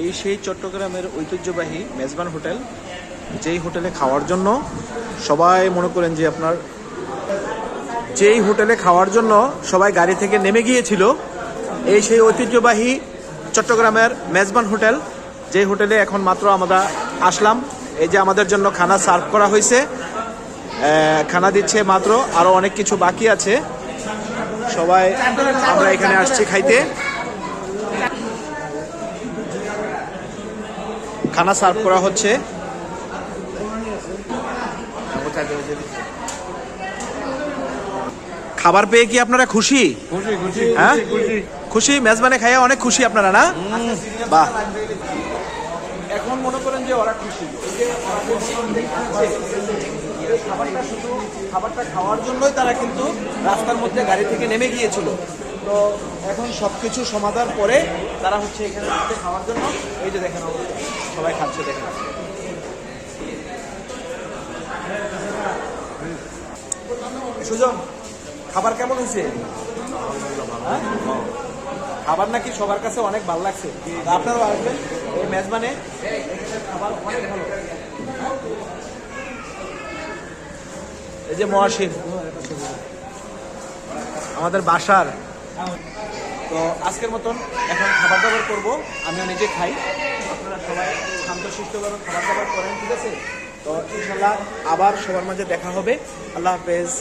এই সেই চট্টগ্রামের ঐতিহ্যবাহী মেজবান হোটেল, যেই হোটেলে খাওয়ার জন্য সবাই মনে করেন যে আপনার যেই হোটেলে খাওয়ার জন্য সবাই গাড়ি থেকে নেমে গিয়েছিল। এই সেই ঐতিহ্যবাহী চট্টগ্রামের মেজবান হোটেল, যেই হোটেলে এখন মাত্র আমরা আসলাম। এই যে আমাদের জন্য খানা সার্ভ করা হয়েছে, খানা দিচ্ছে মাত্র, আরও অনেক কিছু বাকি আছে। সবাই আমরা এখানে আসছি খাইতে। খানা সার্ভ করা হচ্ছে। খাবার পেয়ে কি আপনারা খুশি? হ্যাঁ, খুশি। মেজবানে খাইয়া অনেক খুশি আপনারা, না? বাহ। এখন মনে করেন যে ওরা খুশি, খাবারটা খাওয়ার জন্যই তারা কিন্তু রাস্তার মধ্যে গাড়ি থেকে নেমে গিয়েছিল। তো এখন সবকিছু সমাধান করে তারা হচ্ছে এখানে খাওয়ার জন্য। এই যে দেখেন সবাই খাচ্ছে, দেখেন। সুজন, খাবার কেমন হয়েছে? খাবার নাকি সবার কাছে অনেক ভালো লাগছে। আপনারাও আসবেন এই মেজবানে, খাবার অনেক ভালো। এই যে মহাশির আমাদের বাসার। তো আজকের মতন এখন খাবার দাবার করবো, আমিও নিজে খাই। আপনারা সবাই শান্তশিষ্টভাবে খাবার দাবার করেন, ঠিক আছে? তো ইনশাল্লাহ আবার সবার মাঝে দেখা হবে। আল্লাহ হাফেজ।